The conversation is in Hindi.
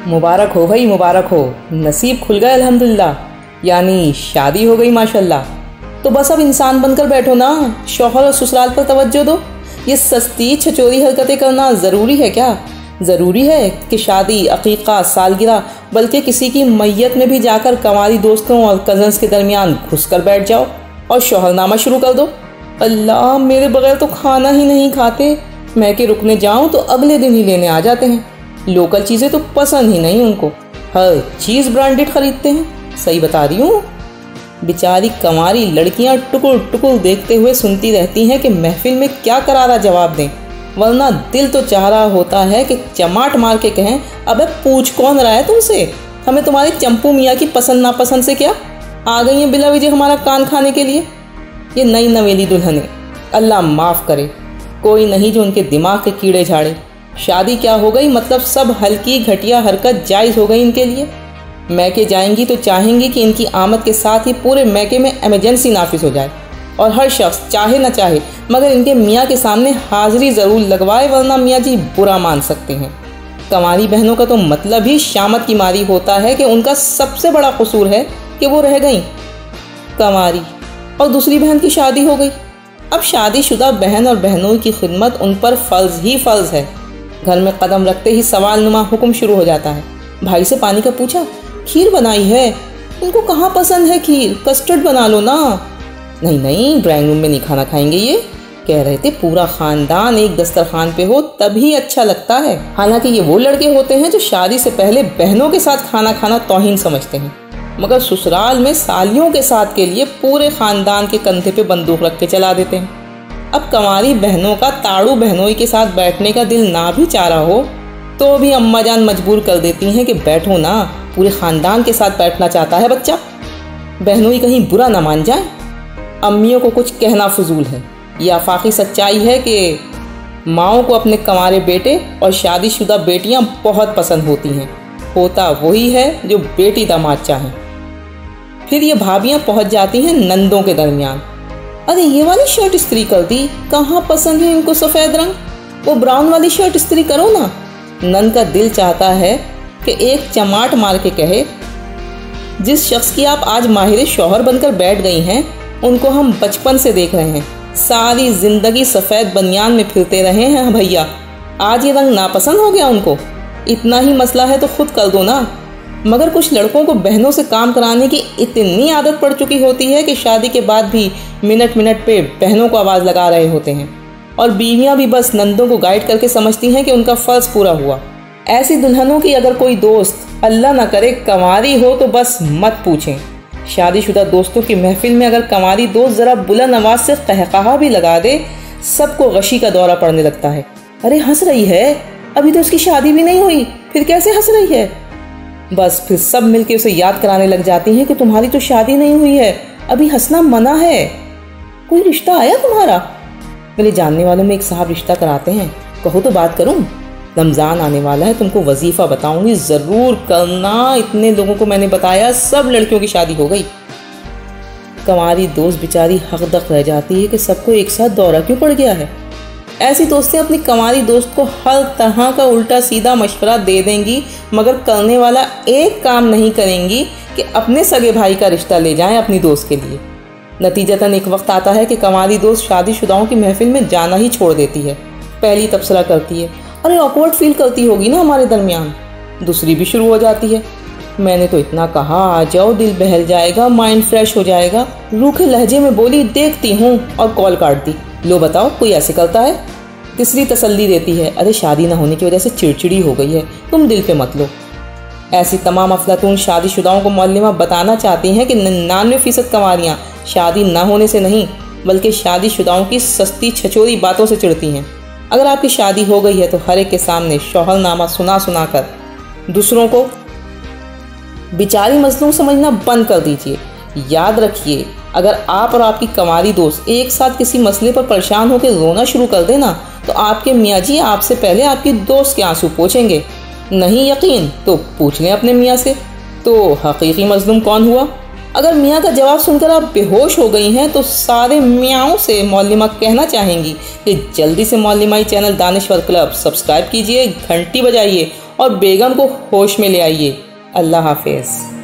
मुबारक हो भाई, मुबारक हो। नसीब खुल गए अल्हम्दुलिल्लाह, यानी शादी हो गई माशाल्लाह। तो बस अब इंसान बनकर बैठो ना, शौहर और ससुराल पर तवज्जो दो। ये सस्ती छचोरी हरकतें करना ज़रूरी है क्या? ज़रूरी है कि शादी, अकीक़ा, सालगिरह, बल्कि किसी की मैयत में भी जाकर कंवारी दोस्तों और कज़न्स के दरमियान घुस कर बैठ जाओ और शौहरनामा शुरू कर दो? अल्लाह, मेरे बगैर तो खाना ही नहीं खाते। मैं के रुकने जाऊँ तो अगले दिन ही लेने आ जाते हैं। लोकल चीज़ें तो पसंद ही नहीं उनको, हर चीज़ ब्रांडेड खरीदते हैं। सही बता रही हूँ। बेचारी कंवारी लड़कियाँ टुकुर टुकुर देखते हुए सुनती रहती हैं कि महफिल में क्या करारा जवाब दें, वरना दिल तो चाह रहा होता है कि चमाट मार के कहें, अबे पूछ कौन रहा है तुमसे, हमें तुम्हारे चंपू मियाँ की पसंद नापसंद से क्या? आ गई हैं बिला वजह हमारा कान खाने के लिए। ये नई नवेली दुल्हनें, अल्लाह माफ़ करे, कोई नहीं जो उनके दिमाग के कीड़े झाड़े। शादी क्या हो गई, मतलब सब हल्की घटिया हरकत जायज़ हो गई इनके लिए। मैके जाएंगी तो चाहेंगी कि इनकी आमद के साथ ही पूरे मैके में इमरजेंसी नाफिज हो जाए और हर शख्स चाहे न चाहे मगर इनके मियाँ के सामने हाज़िरी ज़रूर लगवाए, वरना मियाँ जी बुरा मान सकते हैं। कंवारी बहनों का तो मतलब ही शामत की मारी होता है कि उनका सबसे बड़ा कसूर है कि वो रह गई कंवारी और दूसरी बहन की शादी हो गई। अब शादीशुदा बहन और बहनों की खिदमत उन पर फ़र्ज़ ही फ़र्ज़ है। घर में कदम रखते ही सवालनुमा हुक्म शुरू हो जाता है। भाई से पानी का पूछा, खीर बनाई है? इनको कहाँ पसंद है खीर, कस्टर्ड बना लो ना। नहीं नहीं, ड्राइंग रूम में नहीं खाना खाएंगे, ये कह रहे थे पूरा ख़ानदान एक दस्तरखान पे हो तभी अच्छा लगता है। हालांकि ये वो लड़के होते हैं जो शादी से पहले बहनों के साथ खाना खाना तौहीन समझते हैं, मगर ससुराल में सालियों के साथ के लिए पूरे ख़ानदान के कंधे पे बंदूक रख के चला देते हैं। अब कंवारी बहनों का ताड़ू बहनोई के साथ बैठने का दिल ना भी चाह रहा हो तो भी अम्मा जान मजबूर कर देती हैं कि बैठो ना, पूरे ख़ानदान के साथ बैठना चाहता है बच्चा, बहनोई कहीं बुरा ना मान जाए। अम्मियों को कुछ कहना फजूल है। ये आफाकी सच्चाई है कि माओं को अपने कंवारे बेटे और शादीशुदा बेटियां बहुत पसंद होती हैं। होता वही है जो बेटी दामाद चाहें। फिर ये भाभियां पहुंच जाती हैं नंदों के दरमियान। अरे ये वाली शर्ट इस्त्री कर दी, कहाँ पसंद है इनको सफ़ेद रंग, वो ब्राउन वाली शर्ट इस्त्री करो ना। नंद का दिल चाहता है कि एक चमाट मार के कहे, जिस शख्स की आप आज माहिर शौहर बनकर बैठ गई हैं उनको हम बचपन से देख रहे हैं, सारी ज़िंदगी सफ़ेद बनियान में फिरते रहे हैं भैया, आज ये रंग नापसंद हो गया उनको। इतना ही मसला है तो खुद कर दो ना। मगर कुछ लड़कों को बहनों से काम कराने की इतनी आदत पड़ चुकी होती है कि शादी के बाद भी मिनट मिनट पे बहनों को आवाज़ लगा रहे होते हैं और बीवियां भी बस नंदों को गाइड करके समझती हैं कि उनका फ़र्ज़ पूरा हुआ। ऐसी दुल्हनों की अगर कोई दोस्त अल्लाह ना करे कंवारी हो तो बस मत पूछें। शादीशुदा दोस्तों की महफिल में अगर कंवारी दोस्त ज़रा बुलंद आवाज़ से कहकहा भी लगा दे, सबको गशी का दौरा पड़ने लगता है। अरे हंस रही है, अभी तो उसकी शादी भी नहीं हुई, फिर कैसे हंस रही है? बस फिर सब मिलके उसे याद कराने लग जाती हैं कि तुम्हारी तो शादी नहीं हुई है, अभी हंसना मना है। कोई रिश्ता आया तुम्हारा? मेरे जानने वालों में एक साहब रिश्ता कराते हैं, कहो तो बात करूं। रमज़ान आने वाला है, तुमको वजीफ़ा बताऊंगी, ज़रूर करना। इतने लोगों को मैंने बताया, सब लड़कियों की शादी हो गई। कंवारी दोस्त बेचारी हकदक रह जाती है कि सबको एक साथ दौरा क्यों पड़ गया है। ऐसी दोस्तें अपनी कंवारी दोस्त को हर तरह का उल्टा सीधा मशवरा दे देंगी, मगर करने वाला एक काम नहीं करेंगी कि अपने सगे भाई का रिश्ता ले जाएं अपनी दोस्त के लिए। नतीजतन एक वक्त आता है कि कंवारी दोस्त शादीशुदाओं की महफिल में जाना ही छोड़ देती है। पहली तबसरा करती है, अरे ऑकवर्ड फील करती होगी ना हमारे दरमियान। दूसरी भी शुरू हो जाती है, मैंने तो इतना कहा आ जाओ, दिल बहल जाएगा, माइंड फ्रेश हो जाएगा। रूखे लहजे में बोली, देखती हूँ, और कॉल काट दी। लो बताओ, कोई ऐसे करता है? तीसरी तसल्ली देती है, अरे शादी ना होने की वजह से चिड़चिड़ी हो गई है, तुम दिल पे मत लो। ऐसी तमाम अफलातून शादीशुदाओं को मौलिमा बताना चाहती हैं कि 99% कंवारियाँ शादी ना होने से नहीं बल्कि शादीशुदाओं की सस्ती छचोरी बातों से चिढ़ती हैं। अगर आपकी शादी हो गई है तो हर एक के सामने शौहरनामा सुना सुना कर दूसरों को बेचारी मजलूम समझना बंद कर दीजिए। याद रखिए, अगर आप और आपकी कंवारी दोस्त एक साथ किसी मसले पर परेशान होकर रोना शुरू कर देना तो आपके मियाँ जी आपसे पहले आपकी दोस्त के आंसू पोंछेंगे। नहीं यकीन तो पूछ लें अपने मियाँ से, तो हकीकी मजलूम कौन हुआ? अगर मियाँ का जवाब सुनकर आप बेहोश हो गई हैं तो सारे मियाँओं से मौलिमा कहना चाहेंगी कि जल्दी से मौलिमाई चैनल दानिश्वर क्लब सब्सक्राइब कीजिए, घंटी बजाइए और बेगम को होश में ले आइए। अल्लाह हाफिज़।